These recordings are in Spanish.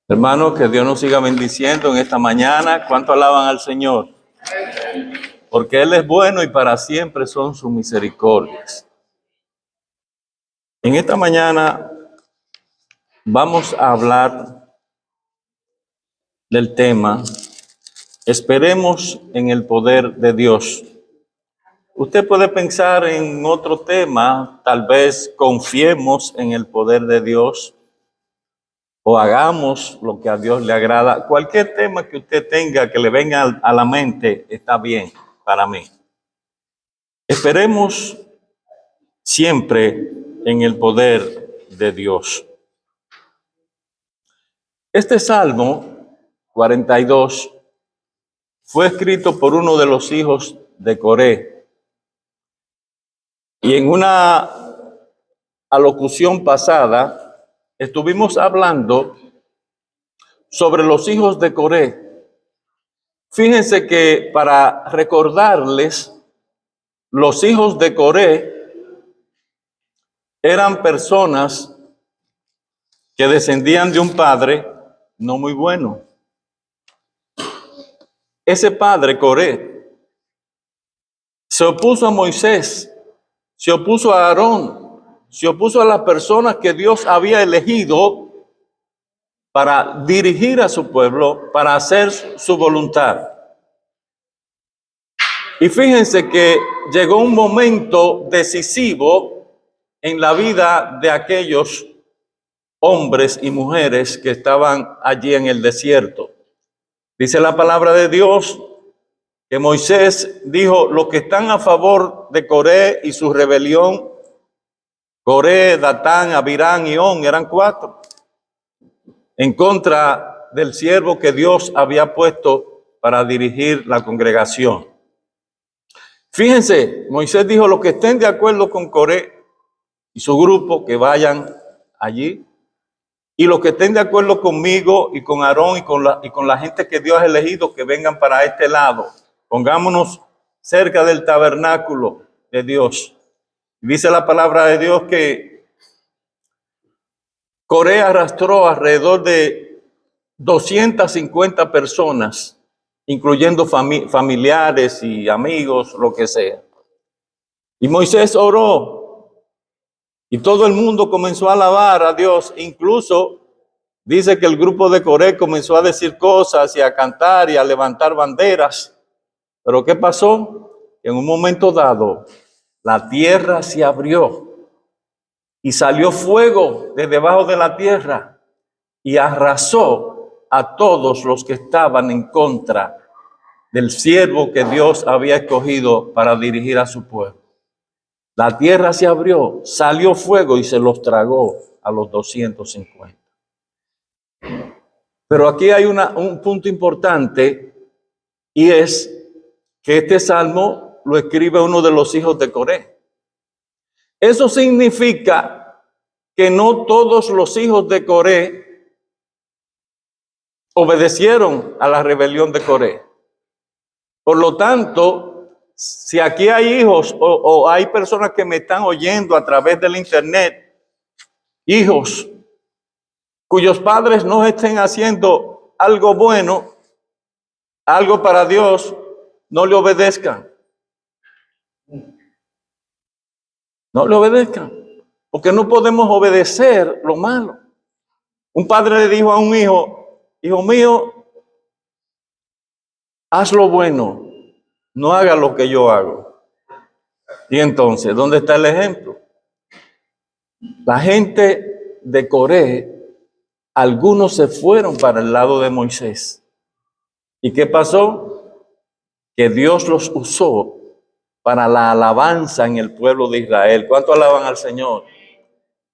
Hermanos, que Dios nos siga bendiciendo en esta mañana. ¿Cuánto alaban al Señor? Porque Él es bueno y para siempre son sus misericordias. En esta mañana vamos a hablar del tema Esperemos en el poder de Dios. Usted puede pensar en otro tema, tal vez confiemos en el poder de Dios o hagamos lo que a Dios le agrada. Cualquier tema que usted tenga que le venga a la mente está bien para mí. Esperemos siempre en el poder de Dios. Este Salmo 42 fue escrito por uno de los hijos de Coré. Y en una alocución pasada estuvimos hablando sobre los hijos de Coré. Fíjense que para recordarles, los hijos de Coré eran personas que descendían de un padre no muy bueno. Ese padre, Coré, se opuso a Moisés, se opuso a Aarón, se opuso a las personas que Dios había elegido para dirigir a su pueblo, para hacer su voluntad. Y fíjense que llegó un momento decisivo en la vida de aquellos hombres y mujeres que estaban allí en el desierto. Dice la palabra de Dios que Moisés dijo: los que están a favor de Coré y su rebelión, Coré, Datán, Abirán y On, eran 4, en contra del siervo que Dios había puesto para dirigir la congregación. Fíjense, Moisés dijo: los que estén de acuerdo con Coré y su grupo, que vayan allí. Y los que estén de acuerdo conmigo y con Aarón y con la gente que Dios ha elegido, que vengan para este lado. Pongámonos cerca del tabernáculo de Dios. Dice la palabra de Dios que Coré arrastró alrededor de 250 personas, incluyendo familiares y amigos, lo que sea. Y Moisés oró. Y todo el mundo comenzó a alabar a Dios. Incluso dice que el grupo de Coré comenzó a decir cosas y a cantar y a levantar banderas. Pero ¿qué pasó? En un momento dado, la tierra se abrió y salió fuego de debajo de la tierra y arrasó a todos los que estaban en contra del siervo que Dios había escogido para dirigir a su pueblo. La tierra se abrió, salió fuego y se los tragó a los 250. Pero aquí hay un punto importante, y es que este salmo lo escribe uno de los hijos de Coré. Eso significa que no todos los hijos de Coré obedecieron a la rebelión de Coré. Por lo tanto, si aquí hay hijos o hay personas que me están oyendo a través del internet, hijos cuyos padres no estén haciendo algo bueno, algo para Dios, no le obedezcan. No le obedezcan, porque no podemos obedecer lo malo. Un padre le dijo a un hijo: hijo mío, haz lo bueno, no haga lo que yo hago. Y entonces, ¿dónde está el ejemplo? La gente de Coré, algunos se fueron para el lado de Moisés. ¿Y qué pasó? Que Dios los usó para la alabanza en el pueblo de Israel. ¿Cuánto alaban al Señor?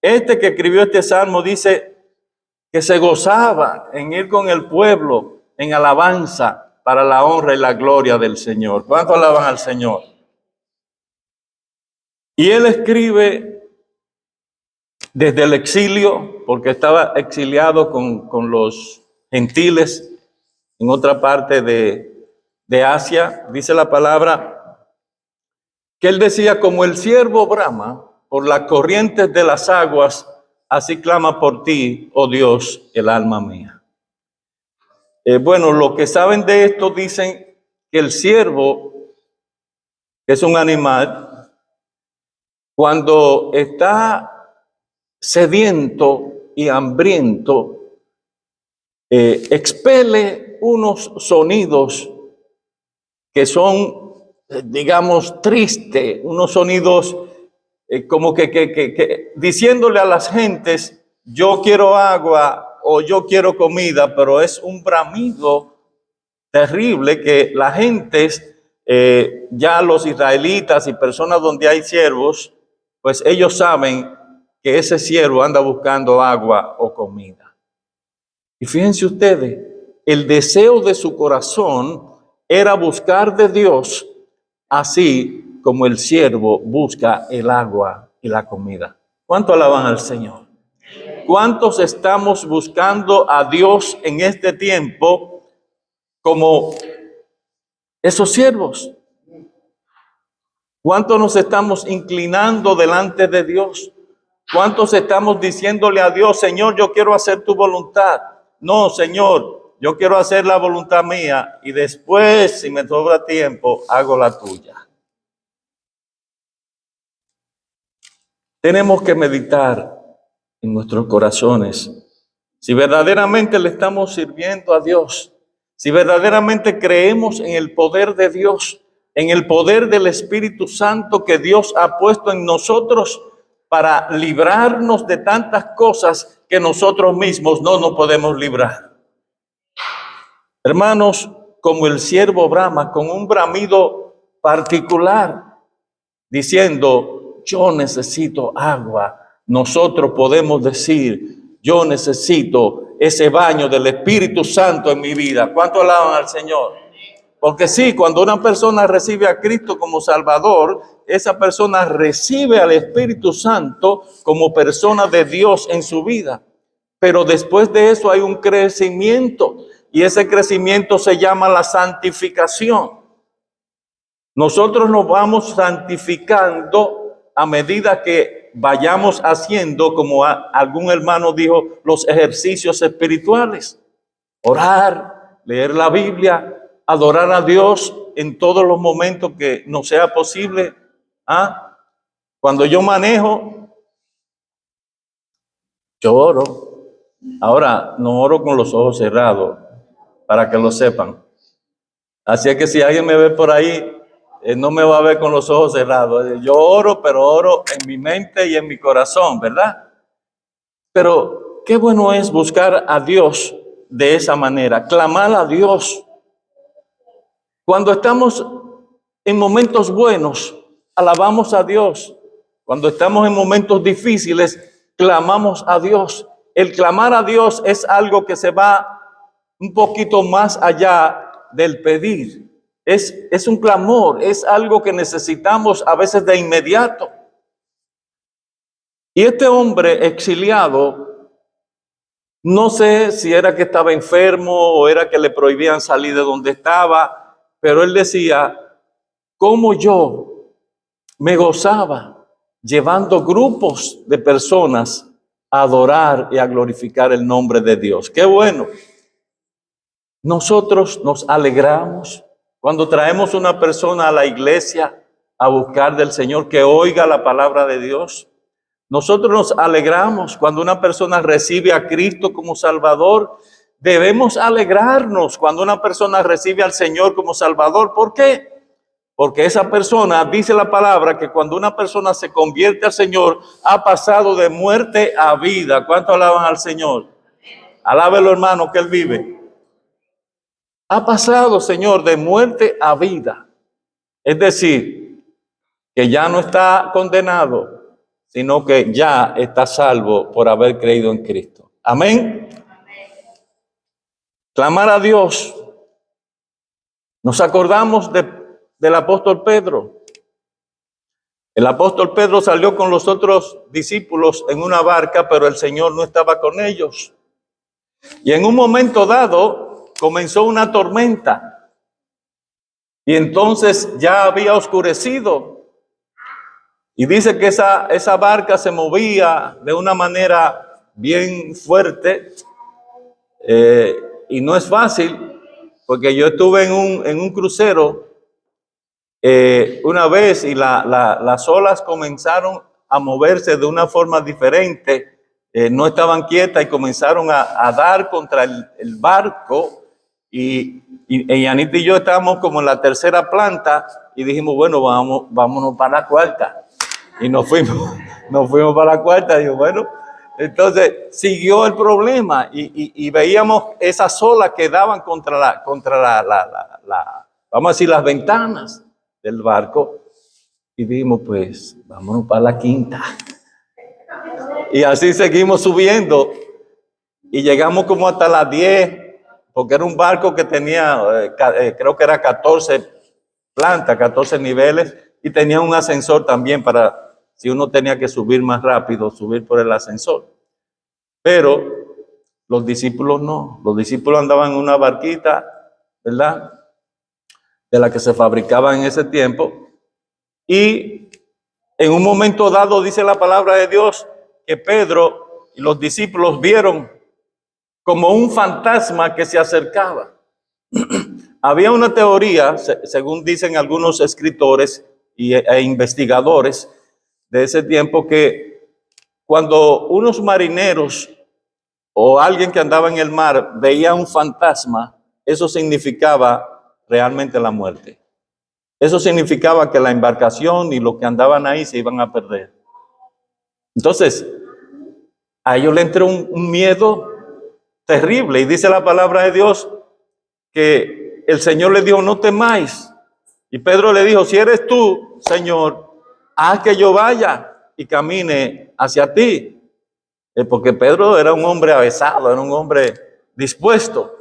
Este que escribió este salmo dice que se gozaba en ir con el pueblo en alabanza para la honra y la gloria del Señor. ¿Cuánto alaban al Señor? Y él escribe desde el exilio, porque estaba exiliado con los gentiles en otra parte de Asia. Dice la palabra que él decía: como el ciervo brama por las corrientes de las aguas, así clama por ti, oh Dios, el alma mía. Bueno, los que saben de esto dicen que el ciervo, que es un animal, cuando está sediento y hambriento, expele unos sonidos que son, digamos, tristes, unos sonidos como que diciéndole a las gentes, yo quiero agua o yo quiero comida, pero es un bramido terrible que la gente, ya los israelitas y personas donde hay siervos, pues ellos saben que ese siervo anda buscando agua o comida. Y fíjense ustedes, el deseo de su corazón era buscar de Dios, así como el siervo busca el agua y la comida. ¿Cuánto alaban al Señor? ¿Cuántos estamos buscando a Dios en este tiempo como esos siervos? ¿Cuántos nos estamos inclinando delante de Dios? ¿Cuántos estamos diciéndole a Dios, Señor, yo quiero hacer tu voluntad? No, Señor, yo quiero hacer la voluntad mía y después, si me sobra tiempo, hago la tuya. Tenemos que meditar en nuestros corazones si verdaderamente le estamos sirviendo a Dios, si verdaderamente creemos en el poder de Dios, en el poder del Espíritu Santo que Dios ha puesto en nosotros para librarnos de tantas cosas que nosotros mismos no nos podemos librar. Hermanos, como el siervo brama, con un bramido particular, diciendo, yo necesito agua, nosotros podemos decir, yo necesito ese baño del Espíritu Santo en mi vida. ¿Cuánto alaban al Señor? Porque sí, cuando una persona recibe a Cristo como Salvador, esa persona recibe al Espíritu Santo como persona de Dios en su vida. Pero después de eso hay un crecimiento y ese crecimiento se llama la santificación. Nosotros nos vamos santificando a medida que vayamos haciendo, como algún hermano dijo, los ejercicios espirituales. Orar, leer la Biblia, adorar a Dios en todos los momentos que nos sea posible. Cuando yo manejo, yo oro. Ahora, no oro con los ojos cerrados, para que lo sepan. Así es que si alguien me ve por ahí, no me va a ver con los ojos cerrados. Yo oro, pero oro en mi mente y en mi corazón, ¿verdad? Pero qué bueno es buscar a Dios de esa manera, clamar a Dios. Cuando estamos en momentos buenos, alabamos a Dios. Cuando estamos en momentos difíciles, clamamos a Dios. El clamar a Dios es algo que se va un poquito más allá del pedir. Es un clamor, es algo que necesitamos a veces de inmediato. Y este hombre exiliado, no sé si era que estaba enfermo o era que le prohibían salir de donde estaba, pero él decía, cómo yo me gozaba llevando grupos de personas a adorar y a glorificar el nombre de Dios. ¡Qué bueno! Nosotros nos alegramos cuando traemos una persona a la iglesia a buscar del Señor, que oiga la palabra de Dios. Nosotros nos alegramos cuando una persona recibe a Cristo como Salvador. Debemos alegrarnos cuando una persona recibe al Señor como Salvador. ¿Por qué? Porque esa persona, dice la palabra, que cuando una persona se convierte al Señor, ha pasado de muerte a vida. ¿Cuánto alaban al Señor? Alábelo, hermano, que Él vive. Ha pasado, Señor, de muerte a vida. Es decir, que ya no está condenado, sino que ya está salvo por haber creído en Cristo. Amén. Clamar a Dios. Nos acordamos del apóstol Pedro. El apóstol Pedro salió con los otros discípulos en una barca, pero el Señor no estaba con ellos. Y en un momento dado comenzó una tormenta. Y entonces ya había oscurecido. Y dice que esa barca se movía de una manera bien fuerte, y no es fácil, porque yo estuve en un crucero una vez y las olas comenzaron a moverse de una forma diferente, no estaban quietas y comenzaron a dar contra el barco, y Anita y yo estábamos como en la tercera planta y dijimos, bueno, vámonos para la cuarta. Y nos fuimos para la cuarta. Digo, bueno, entonces siguió el problema y veíamos esas olas que daban contra vamos a decir, las ventanas del barco. Y dijimos, pues, vámonos para la quinta. Y así seguimos subiendo y llegamos como hasta las 10, porque era un barco que tenía, creo que era 14 plantas, 14 niveles, y tenía un ascensor también para, si uno tenía que subir más rápido, subir por el ascensor. Pero los discípulos no. Los discípulos andaban en una barquita, ¿verdad?, de la que se fabricaba en ese tiempo. Y en un momento dado dice la palabra de Dios que Pedro y los discípulos vieron como un fantasma que se acercaba. Había una teoría, según dicen algunos escritores e investigadores de ese tiempo, que cuando unos marineros o alguien que andaba en el mar veía un fantasma, eso significaba realmente la muerte. Eso significaba que la embarcación y los que andaban ahí se iban a perder. Entonces, a ellos le entró un miedo terrible, y dice la palabra de Dios que el Señor le dijo, no temáis. Y Pedro le dijo, si eres tú, Señor, haz que yo vaya y camine hacia ti. Porque Pedro era un hombre avesado, era un hombre dispuesto.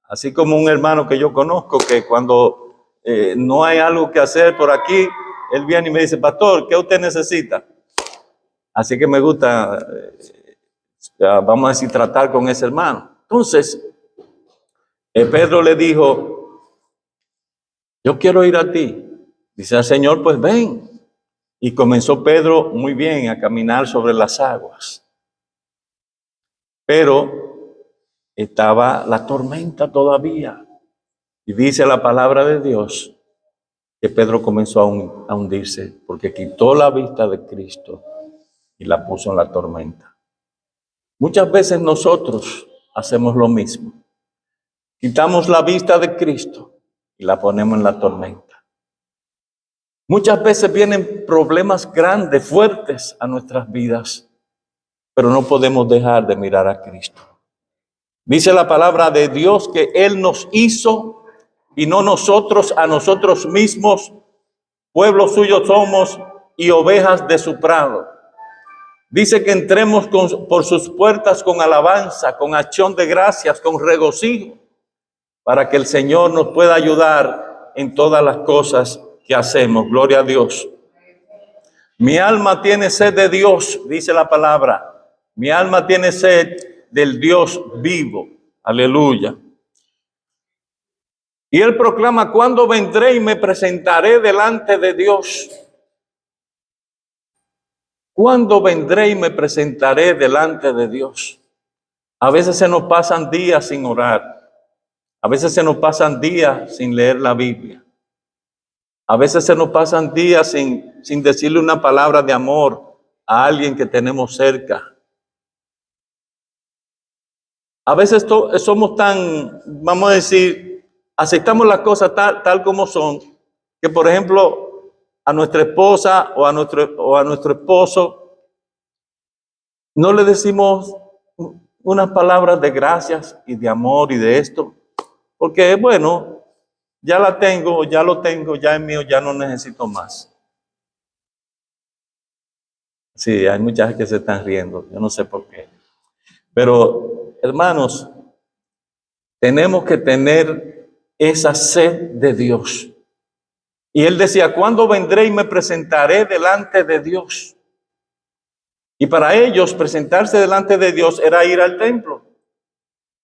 Así como un hermano que yo conozco, que cuando no hay algo que hacer por aquí, él viene y me dice, pastor, ¿qué usted necesita? Así que me gusta, vamos a decir, tratar con ese hermano. Entonces, Pedro le dijo, yo quiero ir a ti. Dice el Señor, pues ven. Y comenzó Pedro muy bien a caminar sobre las aguas. Pero estaba la tormenta todavía. Y dice la palabra de Dios que Pedro comenzó a hundirse porque quitó la vista de Cristo y la puso en la tormenta. Muchas veces nosotros hacemos lo mismo. Quitamos la vista de Cristo y la ponemos en la tormenta. Muchas veces vienen problemas grandes, fuertes a nuestras vidas, pero no podemos dejar de mirar a Cristo. Dice la palabra de Dios que Él nos hizo y no nosotros a nosotros mismos. Pueblo suyo somos y ovejas de su prado. Dice que entremos por sus puertas con alabanza, con acción de gracias, con regocijo, para que el Señor nos pueda ayudar en todas las cosas que hacemos. Gloria a Dios. Mi alma tiene sed de Dios, dice la palabra. Mi alma tiene sed del Dios vivo. Aleluya. Y él proclama, ¿cuándo vendré y me presentaré delante de Dios? ¿Cuándo vendré y me presentaré delante de Dios? A veces se nos pasan días sin orar. A veces se nos pasan días sin leer la Biblia. A veces se nos pasan días sin decirle una palabra de amor a alguien que tenemos cerca. A veces somos tan, vamos a decir, aceptamos las cosas tal como son, que por ejemplo a nuestra esposa o a nuestro esposo no le decimos unas palabras de gracias y de amor y de esto, porque bueno, ya la tengo, ya lo tengo, ya es mío, ya no necesito más. Sí, hay muchas que se están riendo, yo no sé por qué. Pero, hermanos, tenemos que tener esa sed de Dios. Y él decía, ¿cuándo vendré y me presentaré delante de Dios? Y para ellos, presentarse delante de Dios era ir al templo.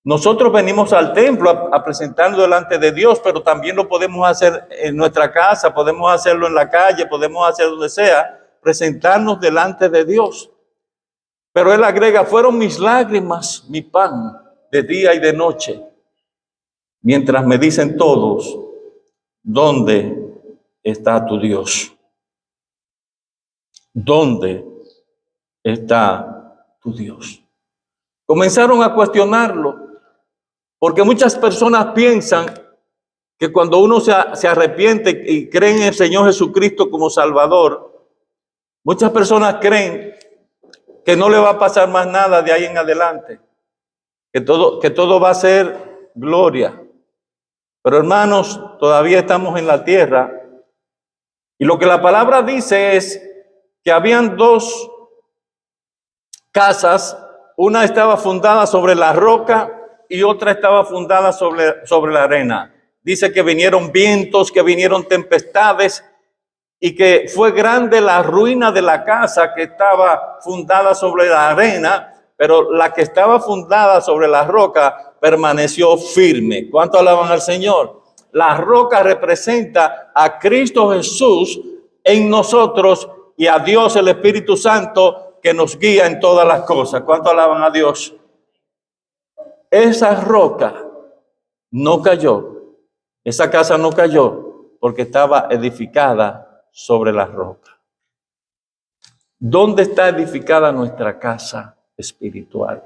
Nosotros venimos al templo a presentarnos delante de Dios, pero también lo podemos hacer en nuestra casa, podemos hacerlo en la calle, podemos hacerlo donde sea, presentarnos delante de Dios. Pero él agrega, fueron mis lágrimas, mi pan, de día y de noche, mientras me dicen todos, ¿dónde está tu Dios? ¿Dónde está tu Dios? Comenzaron a cuestionarlo, porque muchas personas piensan que cuando uno se arrepiente y cree en el Señor Jesucristo como Salvador, muchas personas creen que no le va a pasar más nada de ahí en adelante, que todo va a ser gloria. Pero hermanos, todavía estamos en la tierra, y lo que la palabra dice es que habían dos casas, una estaba fundada sobre la roca y otra estaba fundada sobre la arena. Dice que vinieron vientos, que vinieron tempestades y que fue grande la ruina de la casa que estaba fundada sobre la arena, pero la que estaba fundada sobre la roca permaneció firme. ¿Cuánto alaban al Señor? La roca representa a Cristo Jesús en nosotros y a Dios el Espíritu Santo que nos guía en todas las cosas. ¿Cuánto alaban a Dios? Esa roca no cayó. Esa casa no cayó porque estaba edificada sobre la roca. ¿Dónde está edificada nuestra casa espiritual?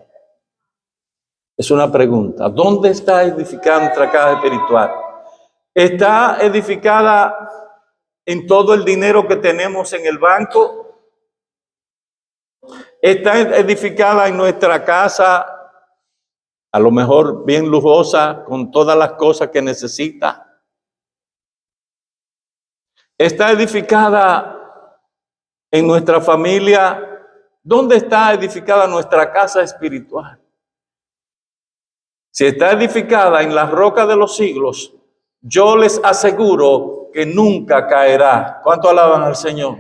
Es una pregunta. ¿Dónde está edificada nuestra casa espiritual? ¿Está edificada en todo el dinero que tenemos en el banco? ¿Está edificada en nuestra casa, a lo mejor bien lujosa, con todas las cosas que necesita? ¿Está edificada en nuestra familia? ¿Dónde está edificada nuestra casa espiritual? Si está edificada en la roca de los siglos, yo les aseguro que nunca caerá. ¿Cuánto alaban al Señor?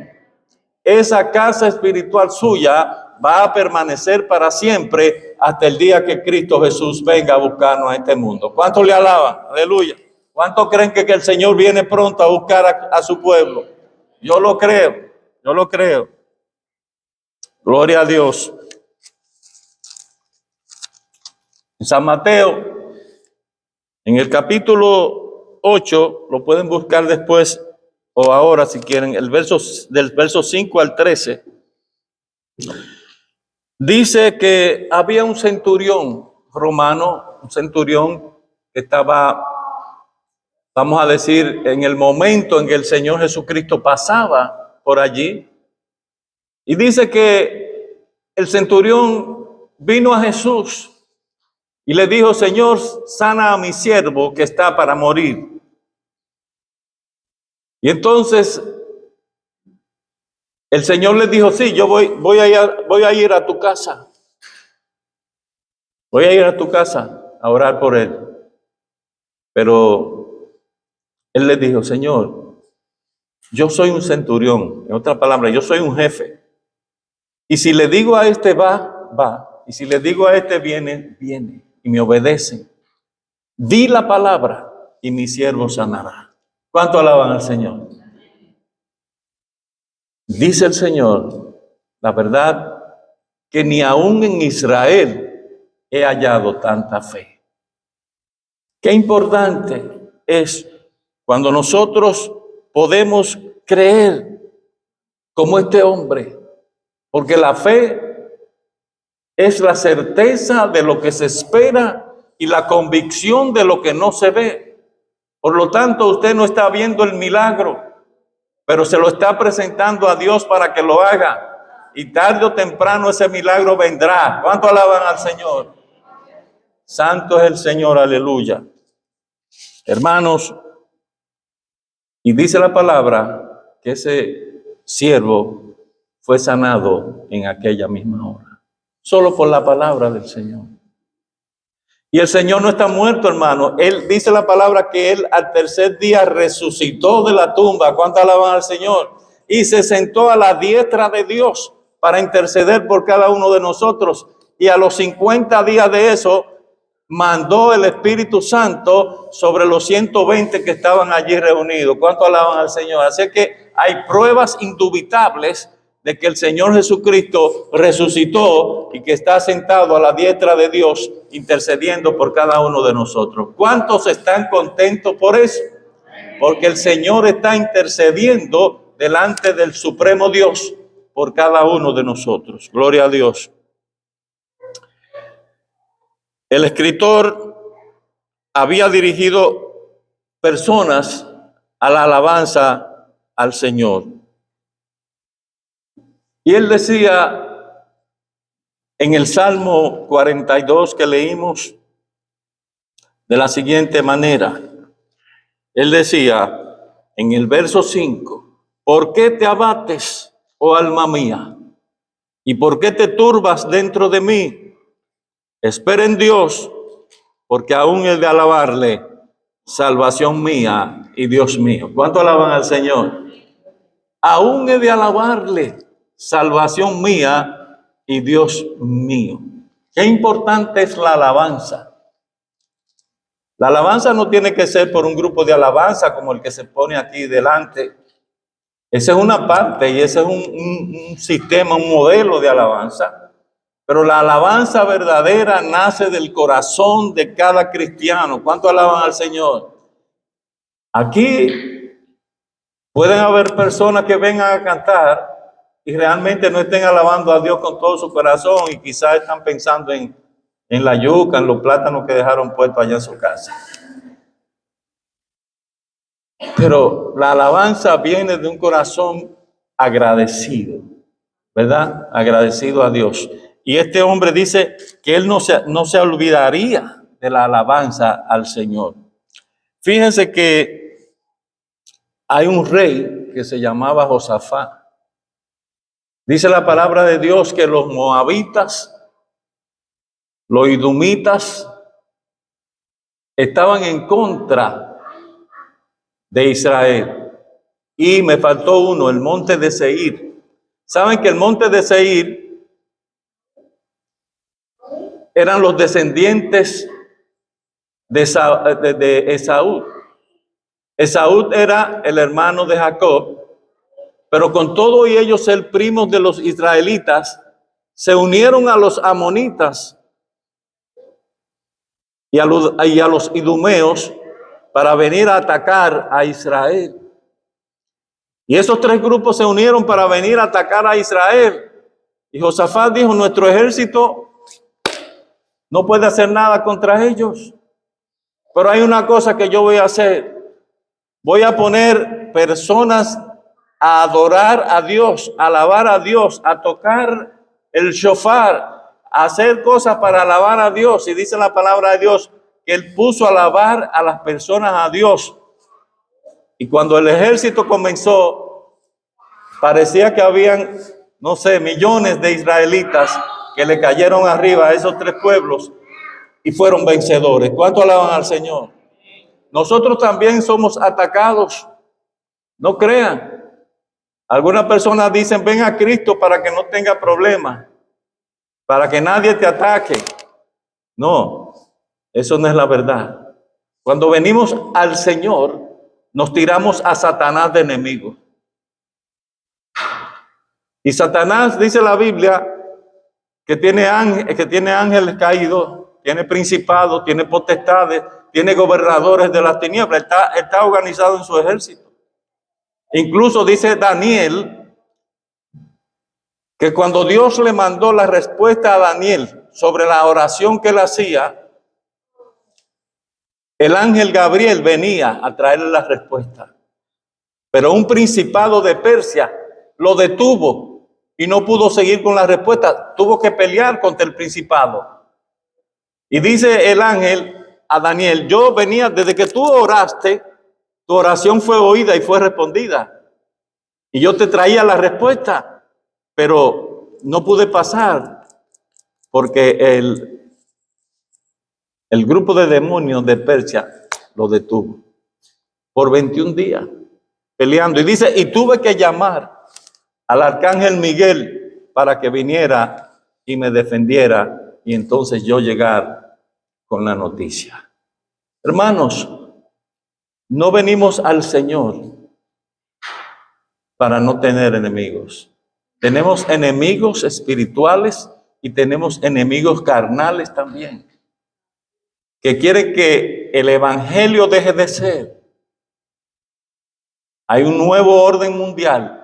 Esa casa espiritual suya va a permanecer para siempre hasta el día que Cristo Jesús venga a buscarnos a este mundo. ¿Cuánto le alaban? Aleluya. ¿Cuánto creen que el Señor viene pronto a buscar a su pueblo? Yo lo creo, yo lo creo. Gloria a Dios. En San Mateo, en el capítulo 8, lo pueden buscar después o ahora si quieren, del verso 5 al 13, dice que había un centurión romano, un centurión que estaba, vamos a decir, en el momento en que el Señor Jesucristo pasaba por allí. Y dice que el centurión vino a Jesús y le dijo, Señor, sana a mi siervo que está para morir. Y entonces el Señor le dijo, sí, yo voy a ir a tu casa. Voy a ir a tu casa a orar por él. Pero él le dijo, Señor, yo soy un centurión. En otras palabras, yo soy un jefe. Y si le digo a este va, va. Y si le digo a este viene, viene. Y me obedece. Di la palabra y mi siervo sanará. ¿Cuánto alaban al Señor? Dice el Señor, la verdad, que ni aún en Israel he hallado tanta fe. Qué importante es cuando nosotros podemos creer como este hombre, porque la fe es la certeza de lo que se espera y la convicción de lo que no se ve. Por lo tanto, usted no está viendo el milagro, pero se lo está presentando a Dios para que lo haga. Y tarde o temprano ese milagro vendrá. ¿Cuánto alaban al Señor? Santo es el Señor, aleluya. Hermanos, y dice la palabra que ese siervo fue sanado en aquella misma hora. Solo por la palabra del Señor. Y el Señor no está muerto, hermano. Él dice la palabra que Él al tercer día resucitó de la tumba. ¿Cuánto alaban al Señor? Y se sentó a la diestra de Dios para interceder por cada uno de nosotros. Y a los 50 días de eso, mandó el Espíritu Santo sobre los 120 que estaban allí reunidos. ¿Cuánto alaban al Señor? Así que hay pruebas indubitables de que el Señor Jesucristo resucitó y que está sentado a la diestra de Dios intercediendo por cada uno de nosotros. ¿Cuántos están contentos por eso? Porque el Señor está intercediendo delante del Supremo Dios por cada uno de nosotros. Gloria a Dios. El escritor había dirigido personas a la alabanza al Señor. Y él decía en el Salmo 42 que leímos de la siguiente manera. Él decía en el verso 5, ¿por qué te abates, oh alma mía? ¿Y por qué te turbas dentro de mí? Espera en Dios, porque aún he de alabarle, salvación mía y Dios mío. ¿Cuánto alaban al Señor? Aún he de alabarle, salvación mía y Dios mío. Qué importante es la alabanza. La alabanza no tiene que ser por un grupo de alabanza como el que se pone aquí delante. Esa es una parte y ese es un sistema, un modelo de alabanza. Pero la alabanza verdadera nace del corazón de cada cristiano. ¿Cuánto alaban al Señor? Aquí pueden haber personas que vengan a cantar y realmente no estén alabando a Dios con todo su corazón y quizás están pensando en la yuca, en los plátanos que dejaron puestos allá en su casa. Pero la alabanza viene de un corazón agradecido, ¿verdad? Agradecido a Dios. Y este hombre dice que él no se olvidaría de la alabanza al Señor. Fíjense que hay un rey que se llamaba Josafat. Dice la palabra de Dios que los moabitas, los idumitas, estaban en contra de Israel. Y me faltó uno, el monte de Seir. ¿Saben que el monte de Seir eran los descendientes de Esaú? Esaú era el hermano de Jacob, pero con todo y ellos ser primos de los israelitas, se unieron a los amonitas y a los idumeos para venir a atacar a Israel. Y esos tres grupos se unieron para venir a atacar a Israel. Y Josafat dijo, nuestro ejército no puede hacer nada contra ellos. Pero hay una cosa que yo voy a hacer. Voy a poner personas a adorar a Dios, a alabar a Dios, a tocar el shofar, a hacer cosas para alabar a Dios. Y dice la palabra de Dios que él puso a alabar a las personas a Dios. Y cuando el ejército comenzó, parecía que habían, no sé, millones de israelitas que le cayeron arriba a esos tres pueblos y fueron vencedores. ¿Cuánto alaban al Señor? Nosotros también somos atacados. No crean. Algunas personas dicen, ven a Cristo para que no tenga problemas, para que nadie te ataque. No, eso no es la verdad. Cuando venimos al Señor, nos tiramos a Satanás de enemigo. Y Satanás, dice la Biblia, que tiene ángeles caídos, tiene principados, tiene potestades, tiene gobernadores de las tinieblas, está organizado en su ejército. Incluso dice Daniel que cuando Dios le mandó la respuesta a Daniel sobre la oración que él hacía, el ángel Gabriel venía a traerle la respuesta. Pero un principado de Persia lo detuvo y no pudo seguir con la respuesta. Tuvo que pelear contra el principado. Y dice el ángel a Daniel, yo venía, desde que tú oraste, tu oración fue oída y fue respondida. Y yo te traía la respuesta, pero no pude pasar porque el grupo de demonios de Persia lo detuvo por 21 días peleando. Y dice, y tuve que llamar al arcángel Miguel para que viniera y me defendiera y entonces yo llegar con la noticia. Hermanos, no venimos al Señor para no tener enemigos. Tenemos enemigos espirituales y tenemos enemigos carnales también, que quieren que el evangelio deje de ser. Hay un nuevo orden mundial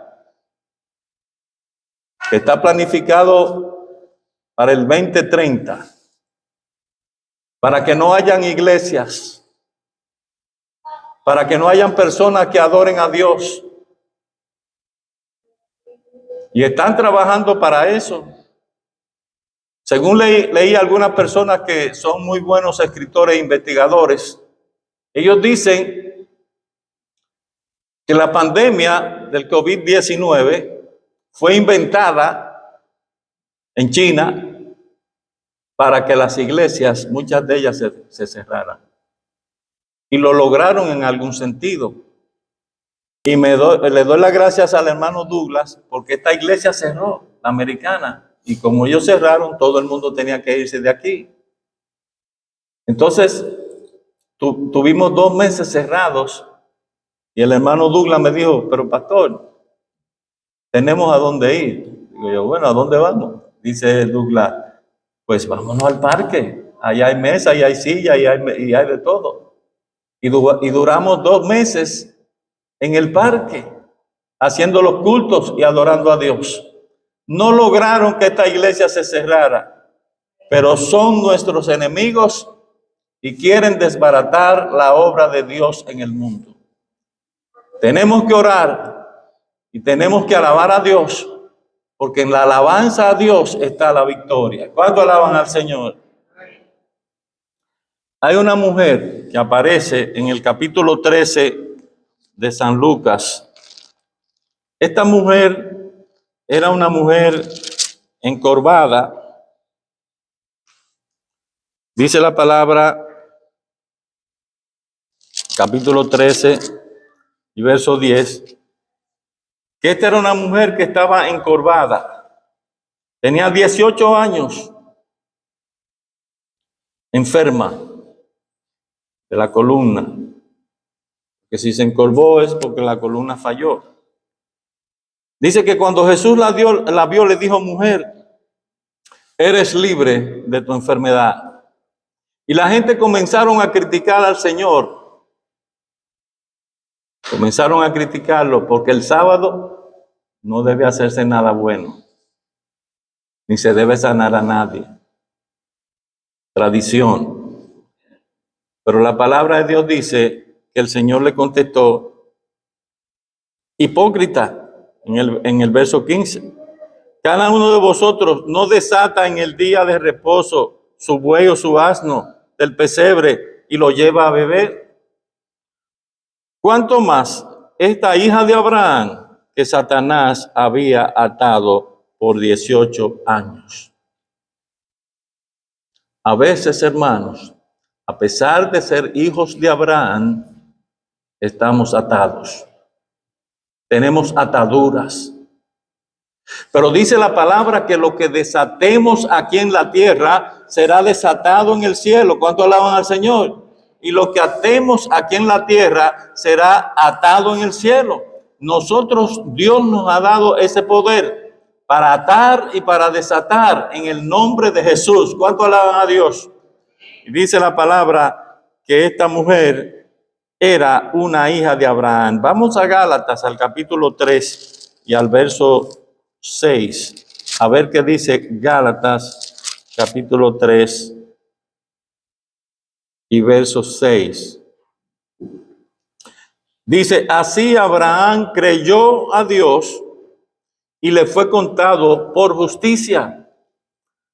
que está planificado para el 2030, para que no hayan iglesias, para que no hayan personas que adoren a Dios. Y están trabajando para eso. Según leí algunas personas que son muy buenos escritores e investigadores, ellos dicen que la pandemia del COVID-19 fue inventada en China para que las iglesias, muchas de ellas se cerraran. Y lo lograron en algún sentido. Y le doy las gracias al hermano Douglas porque esta iglesia cerró, la americana. Y como ellos cerraron, todo el mundo tenía que irse de aquí. Entonces, tuvimos 2 meses cerrados y el hermano Douglas me dijo, pero pastor, tenemos a dónde ir. Digo yo, bueno, ¿a dónde vamos? Dice Douglas, pues vámonos al parque. Allá hay mesa, allá hay silla y hay de todo. Y duramos 2 meses en el parque, haciendo los cultos y adorando a Dios. No lograron que esta iglesia se cerrara, pero son nuestros enemigos y quieren desbaratar la obra de Dios en el mundo. Tenemos que orar y tenemos que alabar a Dios, porque en la alabanza a Dios está la victoria. ¿Cuánto alaban al Señor? Hay una mujer que aparece en el capítulo 13 de San Lucas. Esta mujer era una mujer encorvada. Dice la palabra, capítulo 13 y verso 10, que esta era una mujer que estaba encorvada. Tenía 18 años, enferma de la columna. Que si se encorvó es porque la columna falló. Dice que cuando Jesús la vio, le dijo, mujer, eres libre de tu enfermedad. Y la gente comenzaron a criticar al Señor. Comenzaron a criticarlo porque el sábado no debe hacerse nada bueno, ni se debe sanar a nadie. Tradición. Pero la palabra de Dios dice que el Señor le contestó, hipócrita, en el verso 15. Cada uno de vosotros no desata en el día de reposo su buey o su asno del pesebre y lo lleva a beber. ¿Cuánto más esta hija de Abraham que Satanás había atado por 18 años? A veces, hermanos, a pesar de ser hijos de Abraham, estamos atados. Tenemos ataduras. Pero dice la palabra que lo que desatemos aquí en la tierra será desatado en el cielo. ¿Cuánto alaban al Señor? Y lo que atemos aquí en la tierra será atado en el cielo. Nosotros, Dios nos ha dado ese poder para atar y para desatar en el nombre de Jesús. ¿Cuánto alaban a Dios? Y dice la palabra que esta mujer era una hija de Abraham. Vamos a Gálatas, al capítulo 3 y al verso 6. A ver qué dice Gálatas, capítulo 3 y verso 6. Dice, así Abraham creyó a Dios y le fue contado por justicia.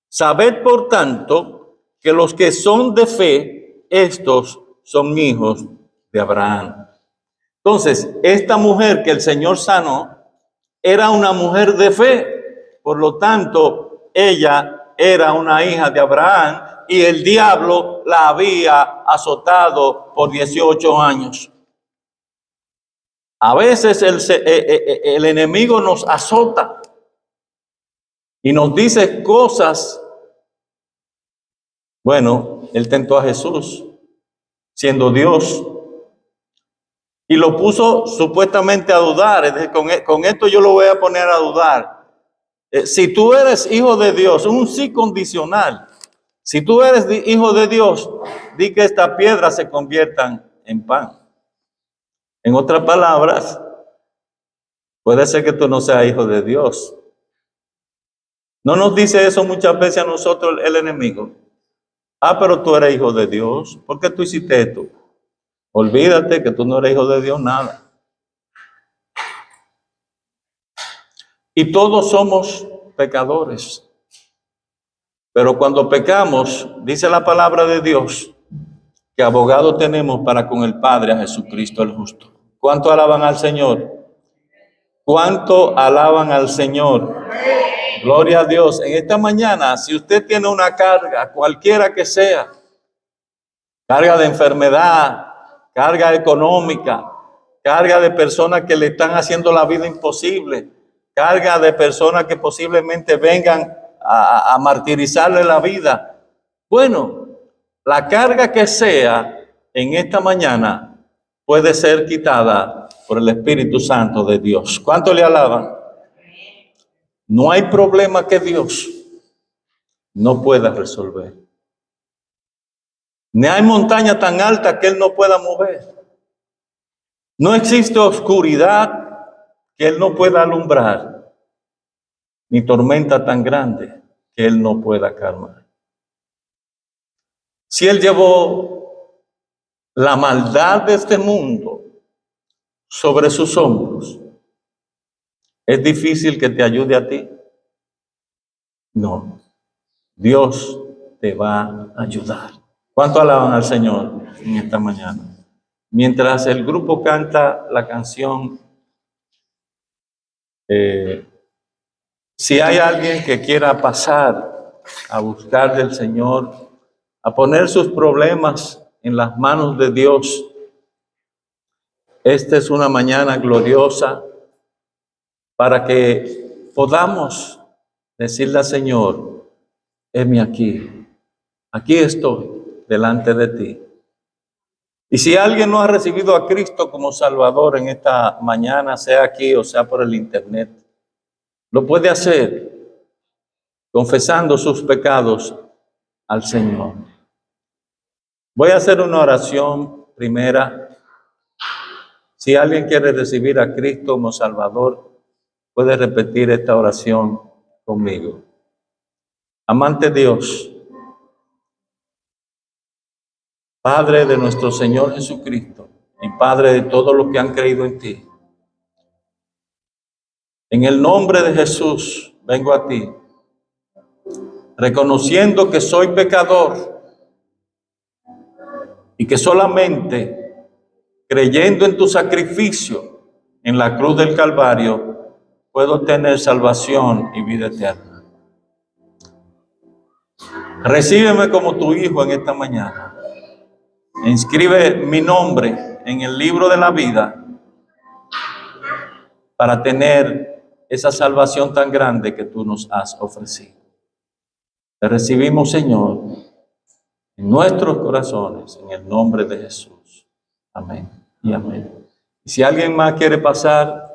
Sabed, por tanto, que los que son de fe, estos son hijos de Abraham. Entonces, esta mujer que el Señor sanó era una mujer de fe. Por lo tanto, ella era una hija de Abraham y el diablo la había azotado por 18 años. A veces el enemigo nos azota y nos dice cosas. Bueno, él tentó a Jesús siendo Dios y lo puso supuestamente a dudar. Es decir, con esto yo lo voy a poner a dudar. Si tú eres hijo de Dios, un sí condicional. Si tú eres hijo de Dios, di que estas piedras se conviertan en pan. En otras palabras, puede ser que tú no seas hijo de Dios. ¿No nos dice eso muchas veces a nosotros el enemigo? Ah, pero tú eres hijo de Dios. ¿Por qué tú hiciste esto? Olvídate que tú no eres hijo de Dios, nada. Y todos somos pecadores. Pero cuando pecamos, dice la palabra de Dios, que abogado tenemos para con el Padre a Jesucristo el justo. ¿Cuánto alaban al Señor? ¿Cuánto alaban al Señor? Gloria a Dios. En esta mañana, si usted tiene una carga, cualquiera que sea, carga de enfermedad, carga económica, carga de personas que le están haciendo la vida imposible, carga de personas que posiblemente vengan a martirizarle la vida. Bueno, la carga que sea en esta mañana puede ser quitada por el Espíritu Santo de Dios. ¿Cuánto le alaban? No hay problema que Dios no pueda resolver. Ni hay montaña tan alta que Él no pueda mover. No existe oscuridad que Él no pueda alumbrar, ni tormenta tan grande que Él no pueda calmar. Si Él llevó la maldad de este mundo sobre sus hombros, ¿es difícil que te ayude a ti? No. Dios te va a ayudar. ¿Cuánto alaban al Señor en esta mañana? Mientras el grupo canta la canción, si hay alguien que quiera pasar a buscar del Señor, a poner sus problemas en las manos de Dios, esta es una mañana gloriosa para que podamos decirle al Señor, heme aquí, aquí estoy delante de ti. Y si alguien no ha recibido a Cristo como Salvador en esta mañana, sea aquí o sea por el internet, lo puede hacer confesando sus pecados al Señor. Voy a hacer una oración primera. Si alguien quiere recibir a Cristo como Salvador, puede repetir esta oración conmigo. Amante Dios, Padre de nuestro Señor Jesucristo y Padre de todos los que han creído en ti, en el nombre de Jesús vengo a ti, reconociendo que soy pecador y que solamente creyendo en tu sacrificio en la cruz del Calvario puedo tener salvación y vida eterna. Recíbeme como tu hijo en esta mañana. Inscribe mi nombre en el libro de la vida para tener esa salvación tan grande que tú nos has ofrecido. Te recibimos, Señor, en nuestros corazones, en el nombre de Jesús. Amén y amén. Y si alguien más quiere pasar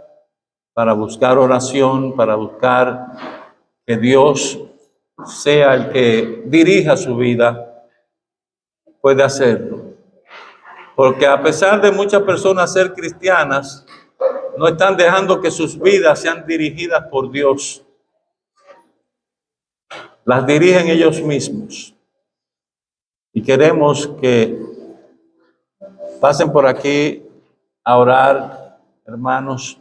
para buscar oración, para buscar que Dios sea el que dirija su vida, puede hacerlo. Porque a pesar de muchas personas ser cristianas, no están dejando que sus vidas sean dirigidas por Dios. Las dirigen ellos mismos. Y queremos que pasen por aquí a orar, hermanos.